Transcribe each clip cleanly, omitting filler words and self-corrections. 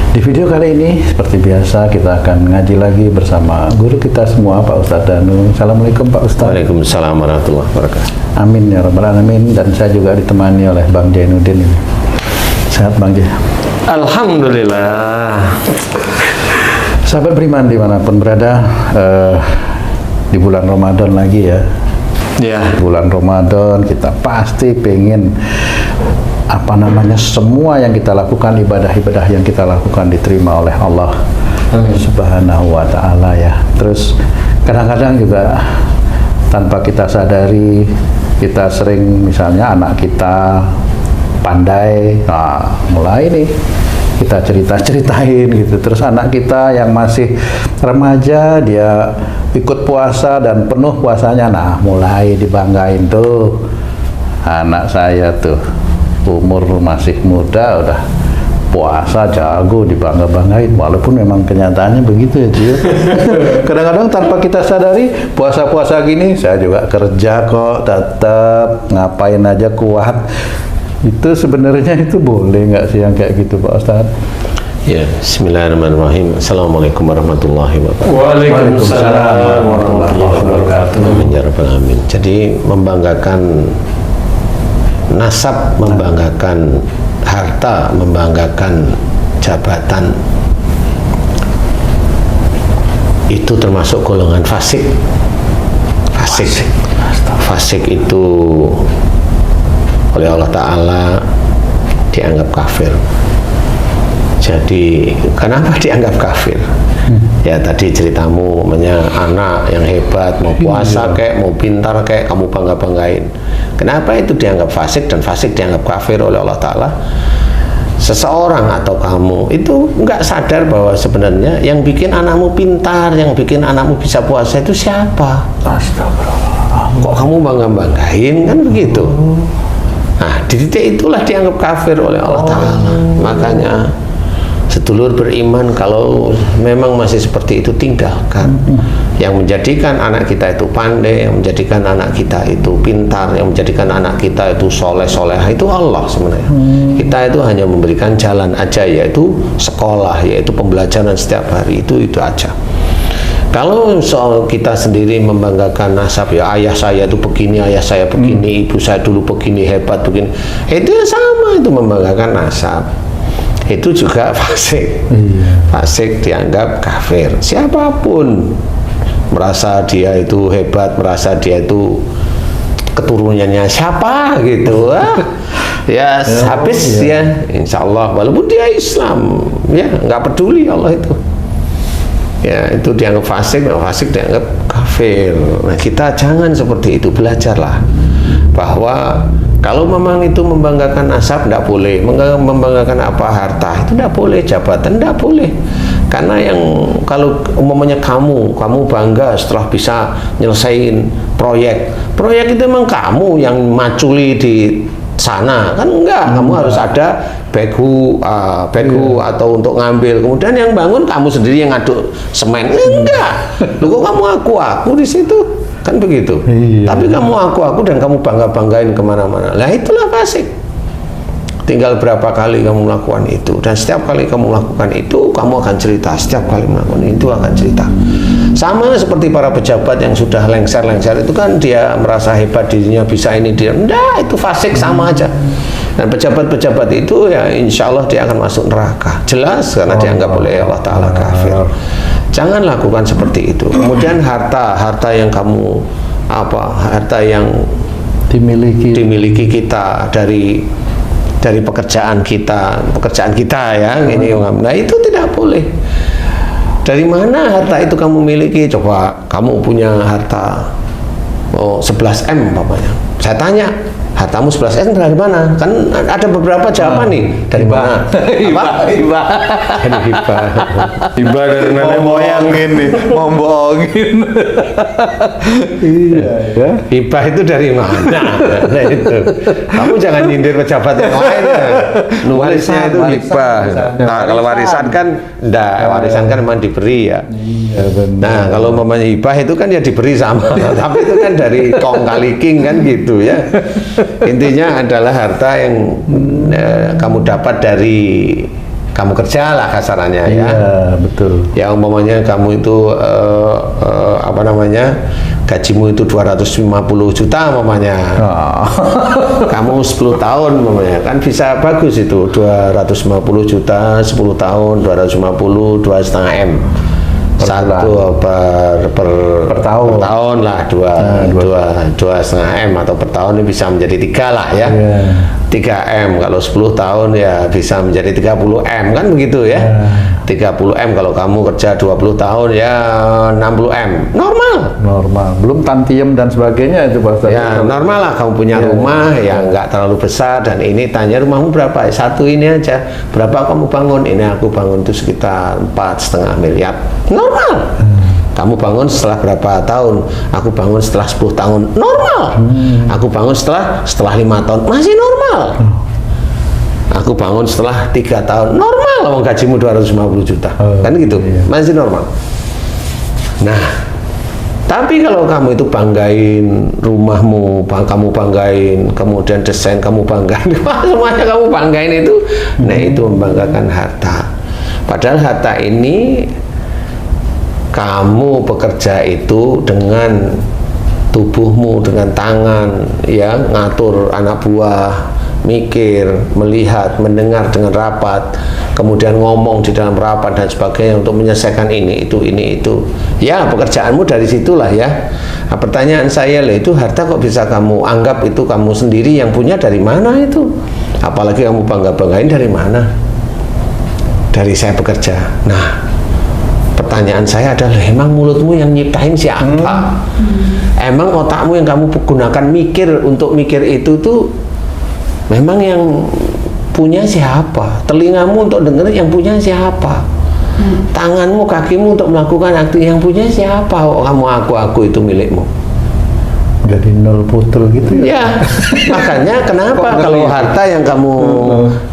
Di video kali ini, seperti biasa, kita akan ngaji lagi bersama guru kita semua, Pak Ustadz Danu. Assalamualaikum Pak Ustadz. Waalaikumsalam warahmatullahi wabarakatuh. Amin ya rabbal alamin. Dan saya juga ditemani oleh Bang Jainuddin ini. Sehat Bang Jai? Alhamdulillah. Sahabat beriman dimanapun berada, di bulan Ramadan lagi ya. Ya. Di bulan Ramadan kita pasti pengen semua yang kita lakukan, ibadah-ibadah yang kita lakukan diterima oleh Allah Subhanahu wa ta'ala ya. Terus kadang-kadang juga tanpa kita sadari, kita sering misalnya anak kita pandai, mulai nih kita ceritain gitu. Terus anak kita yang masih remaja, dia ikut puasa dan penuh puasanya, mulai dibanggain tuh. Anak saya tuh umur masih muda udah puasa jago, dibangga-banggain, walaupun memang kenyataannya begitu ya Cio. Kadang-kadang tanpa kita sadari, puasa-puasa gini saya juga kerja kok, tetap ngapain aja kuat. Itu sebenarnya itu boleh nggak sih yang kayak gitu Pak Ustadz? Ya, bismillahirrahmanirrahim. Assalamualaikum warahmatullahi wabarakatuh. Waalaikumsalam warahmatullahi wabarakatuh. Amin ya rabbal alamin. Jadi membanggakan nasab, membanggakan harta, membanggakan jabatan, itu termasuk golongan fasik. Fasik itu oleh Allah Ta'ala dianggap kafir. Jadi kenapa dianggap kafir? Ya tadi ceritamu, anak yang hebat, mau puasa kayak, mau pintar kayak, kamu bangga-banggain. Kenapa itu dianggap fasik dan fasik dianggap kafir oleh Allah Ta'ala? Seseorang atau kamu itu nggak sadar bahwa sebenarnya yang bikin anakmu pintar, yang bikin anakmu bisa puasa itu siapa? Astagfirullah. Kok kamu bangga-banggain, kan begitu? Nah, di titik itulah dianggap kafir oleh Allah Ta'ala. Makanya sedulur beriman, kalau memang masih seperti itu, tinggalkan. Yang menjadikan anak kita itu pandai, yang menjadikan anak kita itu pintar, yang menjadikan anak kita itu soleh-soleh, itu Allah sebenarnya. Kita itu hanya memberikan jalan aja, yaitu sekolah, yaitu pembelajaran setiap hari, itu aja. Kalau soal kita sendiri membanggakan nasab, ya ayah saya itu begini, ayah saya begini, ibu saya dulu begini, hebat begini, itu sama, itu membanggakan nasab. Itu juga fasik. Fasik dianggap kafir. Siapapun merasa dia itu hebat, merasa dia itu keturunannya siapa gitu, ya habis ya, insya Allah, walaupun dia Islam, ya nggak peduli Allah itu. Ya itu dianggap fasik, fasik dianggap kafir. Nah kita jangan seperti itu, belajarlah bahwa kalau memang itu membanggakan nasab, tidak boleh. Membanggakan apa, harta, itu tidak boleh. Jabatan tidak boleh. Karena yang kalau umpamanya kamu bangga setelah bisa nyelesain proyek itu memang kamu yang maculi di sana, kan enggak. Kamu harus ada begu atau untuk ngambil. Kemudian yang bangun kamu sendiri yang ngaduk semen, enggak. Loh, kok kamu aku di situ? Kan begitu. Tapi kamu aku dan kamu bangga-banggain kemana-mana. Lah itulah fasik. Tinggal berapa kali kamu melakukan itu, dan setiap kali kamu melakukan itu, kamu akan cerita. Setiap kali melakukan itu akan cerita. Sama seperti para pejabat yang sudah lengser itu kan, dia merasa hebat dirinya bisa ini, dia enggak, itu fasik, sama aja. Dan pejabat-pejabat itu ya insya Allah dia akan masuk neraka. Jelas, karena dianggap oleh Allah Ta'ala kafir. Jangan lakukan seperti itu. Kemudian harta yang kamu harta yang dimiliki kita dari pekerjaan kita ya, ini. Nah itu tidak boleh. Dari mana harta itu kamu miliki? Coba kamu punya harta 11M umpamanya. Saya tanya, hartamu 11M dari mana? Kan ada beberapa jawaban nih. Dari mana? Hibah. Hibah dari nenek moyang ini, mau bohongin. Iya ya. Hibah itu dari mana? Nah, itu. Kamu jangan nyindir pejabat yang lain. Nulisnya itu hibah. Nah, kalau warisan kan enggak, warisan kan memang diberi ya. Iya benar. Nah, kalau umpamanya hibah itu kan ya diberi sama. Tapi itu kan dari kong kali king kan gitu ya. Intinya adalah harta yang kamu dapat dari kamu kerja lah kasarannya ya. Iya, betul. Ya umpamanya kamu itu apa namanya, gajimu itu 250 juta umpamanya. Oh. Kamu 10 tahun umpamanya, kan bisa bagus itu 250 juta 10 tahun 250 2,5 M. Satu per tahun lah, 2,5 M atau per tahun ini bisa menjadi 3 lah ya. 3 M kalau 10 tahun ya bisa menjadi 30 M kan begitu ya. 30 M kalau kamu kerja 20 tahun ya 60 M. Normal. Belum tantiem dan sebagainya itu Pak Ustaz. Ya normal lah, kamu punya rumah yang nggak terlalu besar, dan ini tanya rumahmu berapa? Satu ini aja. Berapa kamu bangun? Ini aku bangun itu sekitar 4,5 miliar. Normal. Kamu bangun setelah berapa tahun? Aku bangun setelah 10 tahun. Normal. Aku bangun setelah 5 tahun. Masih normal. Aku bangun setelah 3 tahun. Normal. Wong gajimu 250 juta. Kan gitu. Masih normal. Nah, tapi kalau kamu itu banggain rumahmu, kamu banggain, kemudian desain kamu banggain, semuanya kamu banggain itu, nah itu membanggakan harta. Padahal harta ini kamu bekerja itu dengan tubuhmu, dengan tangan, ya, ngatur anak buah, mikir, melihat, mendengar dengan rapat, kemudian ngomong di dalam rapat dan sebagainya untuk menyelesaikan ini itu. Ya, pekerjaanmu dari situlah ya. Nah, pertanyaan saya lah, itu harta kok bisa kamu anggap itu kamu sendiri yang punya, dari mana itu? Apalagi kamu bangga-banggain dari mana? Dari saya bekerja. Nah, pertanyaan saya adalah, emang mulutmu yang nyiptain siapa? Emang otakmu yang kamu gunakan untuk mikir itu tuh memang yang punya siapa? Telingamu untuk dengar yang punya siapa? Tanganmu, kakimu untuk melakukan aktif yang punya siapa? Oh, kamu aku itu milikmu. Jadi nol putul gitu ya? Ya, makanya kenapa kalau harta yang kamu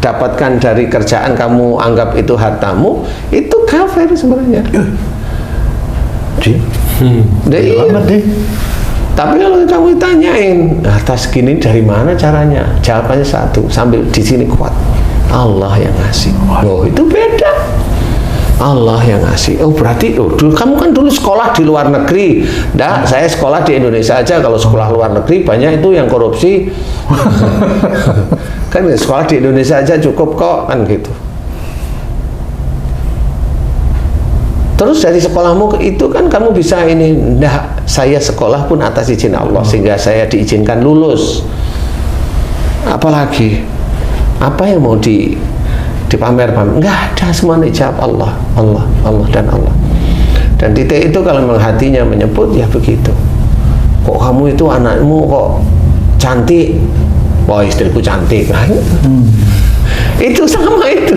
dapatkan dari kerjaan kamu anggap itu hartamu, itu kafir sebenarnya. Iya. Tapi kalau kamu tanyain harta segini dari mana caranya, jawabannya satu, sambil di sini kuat, Allah yang ngasih. Oh, itu beda. Allah yang ngasih. Oh, berarti kamu kan dulu sekolah di luar negeri. Nah, saya sekolah di Indonesia aja. Kalau sekolah luar negeri banyak itu yang korupsi. Kan sekolah di Indonesia aja cukup kok, kan gitu. Terus dari sekolahmu itu kan kamu bisa ini. Nah, saya sekolah pun atas izin Allah, sehingga saya diizinkan lulus. Apalagi apa yang mau dipamer-pamer? Enggak ada, semua dijawab Allah. Dan titik itu kalau memang hatinya menyebut, ya begitu. Kok kamu itu anakmu kok cantik? Wah, istriku cantik. Itu sama itu.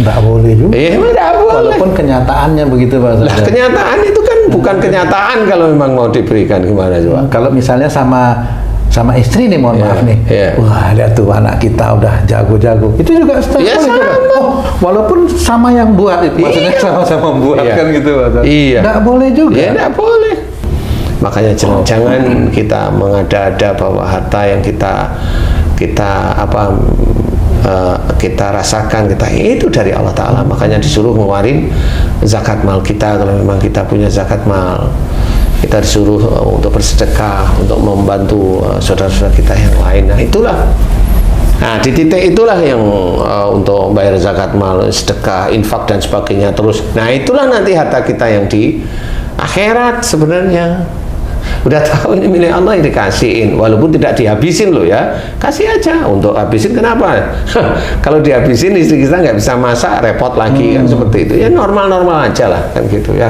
Nggak boleh juga. Iya, nggak boleh. Walaupun kenyataannya begitu Pak. Lah, kenyataan itu kan bukan kenyataan kalau memang mau diberikan, gimana coba? Kalau misalnya sama istri nih, mohon maaf nih, wah lihat tuh anak kita udah jago-jago, itu juga ya, sama. Walaupun sama yang buat itu, maksudnya sama-sama buat kan gitu Pak. Iya. Nggak boleh juga. Iya, nggak boleh. Makanya jangan kita mengada-ada bahwa harta yang kita rasakan, itu dari Allah Ta'ala. Makanya disuruh ngeluarin zakat mal kita. Kalau memang kita punya zakat mal, kita disuruh untuk bersedekah, untuk membantu saudara-saudara kita yang lain. Nah, itulah. Nah, di titik itulah yang untuk bayar zakat mal, sedekah, infak dan sebagainya terus. Nah, itulah nanti harta kita yang di akhirat sebenarnya. Udah tahu ini milik Allah, yang dikasihin, walaupun tidak dihabisin loh ya, kasih aja. Untuk habisin kenapa? Kalau dihabisin istri kita nggak bisa masak, repot lagi kan, seperti itu ya. Normal-normal aja lah kan gitu ya.